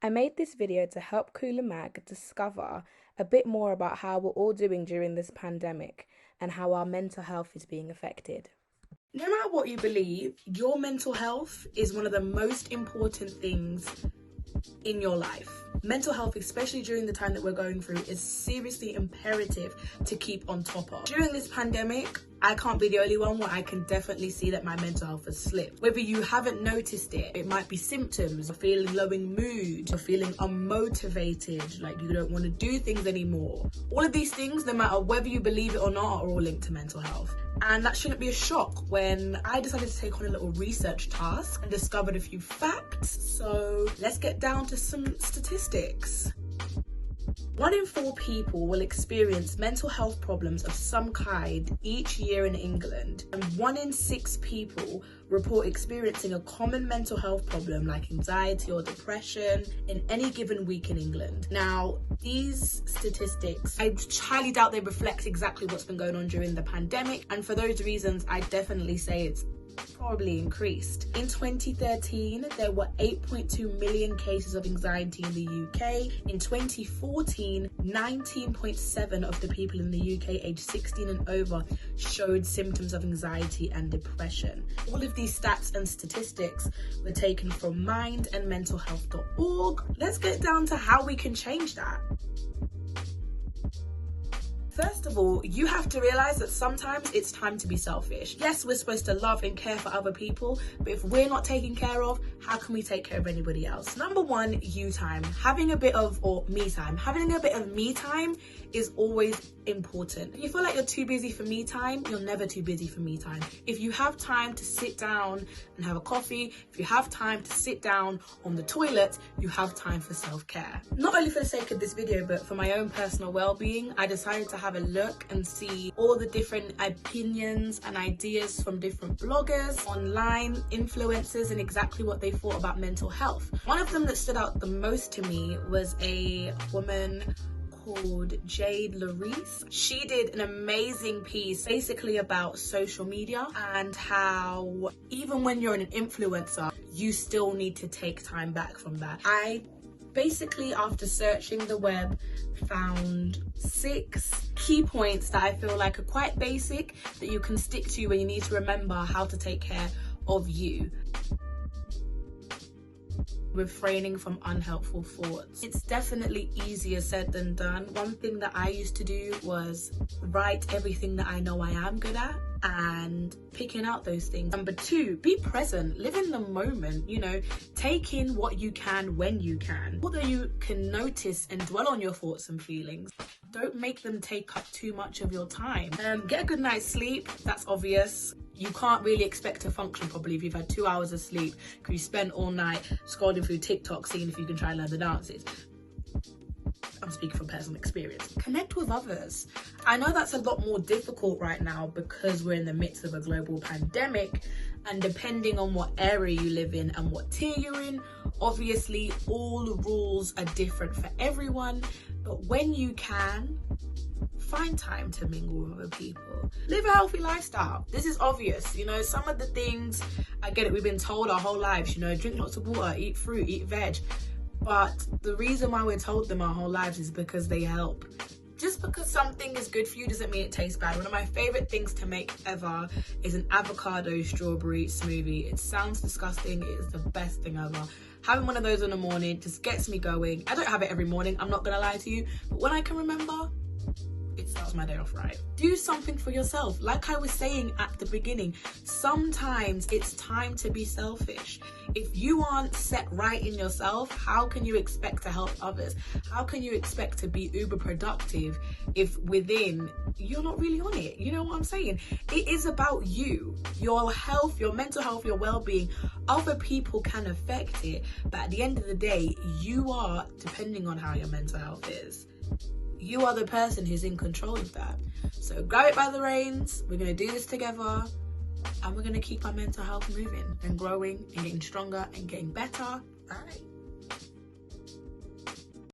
I made this video to help Kula Mag discover a bit more about how we're all doing during this pandemic and how our mental health is being affected. No matter what you believe, your mental health is one of the most important things in your life. Mental health, especially during the time that we're going through, is seriously imperative to keep on top of. During this pandemic, I can't be the only one where I can definitely see that my mental health has slipped. Whether you haven't noticed it, it might be symptoms of feeling low in mood, or feeling unmotivated, like you don't want to do things anymore. All of these things, no matter whether you believe it or not, are all linked to mental health. And that shouldn't be a shock when I decided to take on a little research task and discovered a few facts. So let's get down to some statistics. 1 in 4 people will experience mental health problems of some kind each year in England, and 1 in 6 people report experiencing a common mental health problem like anxiety or depression in any given week in England. Now, these statistics, I highly doubt they reflect exactly what's been going on during the pandemic, and for those reasons, I definitely say it's probably increased. In 2013, there were 8.2 million cases of anxiety in the UK. In 2014, 19.7% of the people in the UK aged 16 and over showed symptoms of anxiety and depression. All of these stats and statistics were taken from mindandmentalhealth.org. Let's get down to how we can change that. First of all, you have to realize that sometimes it's time to be selfish. Yes, we're supposed to love and care for other people, but if we're not taken care of, how can we take care of anybody else? Number 1, you time. Having a bit of me time is always important. If you feel like you're too busy for me time, you're never too busy for me time. If you have time to sit down and have a coffee, if you have time to sit down on the toilet, you have time for self-care. Not only for the sake of this video, but for my own personal well-being, I decided to have a look and see all the different opinions and ideas from different bloggers, online influencers, and exactly what they thought about mental health. One of them that stood out the most to me was a woman called Jade Larice. She did an amazing piece basically about social media and how even when you're an influencer, you still need to take time back from that. I basically, after searching the web, found 6 key points that I feel like are quite basic that you can stick to when you need to remember how to take care of you. Refraining from unhelpful thoughts. It's definitely easier said than done. One thing that I used to do was write everything that I know I am good at and picking out those things. Number 2, be present, live in the moment, take in what you can when you can. Although you can notice and dwell on your thoughts and feelings, don't make them take up too much of your time. Get a good night's sleep, that's obvious. You can't really expect to function properly if you've had 2 hours of sleep because you spent all night scrolling through TikTok seeing if you can try and learn the dances. I'm speaking from personal experience. Connect with others. I know that's a lot more difficult right now because we're in the midst of a global pandemic, and depending on what area you live in and what tier you're in, obviously all the rules are different for everyone, but when you can, find time to mingle with other people. Live a healthy lifestyle. This is obvious, some of the things, I get it, we've been told our whole lives, drink lots of water, eat fruit, eat veg. But the reason why we're told them our whole lives is because they help. Just because something is good for you doesn't mean it tastes bad. One of my favorite things to make ever is an avocado strawberry smoothie. It sounds disgusting. It is the best thing ever. Having one of those in the morning just gets me going. I don't have it every morning, I'm not gonna lie to you, but when I can remember, it starts my day off right. Do something for yourself. Like I was saying at the beginning, sometimes it's time to be selfish. If you aren't set right in yourself, how can you expect to help others? How can you expect to be uber productive if within you're not really on it? You know what I'm saying? It is about you, your health, your mental health, your well-being. Other people can affect it, but at the end of the day, you are, depending on how your mental health is, you are the person who's in control of that. So grab it by the reins. We're going to do this together, and we're going to keep our mental health moving and growing and getting stronger and getting better. All right.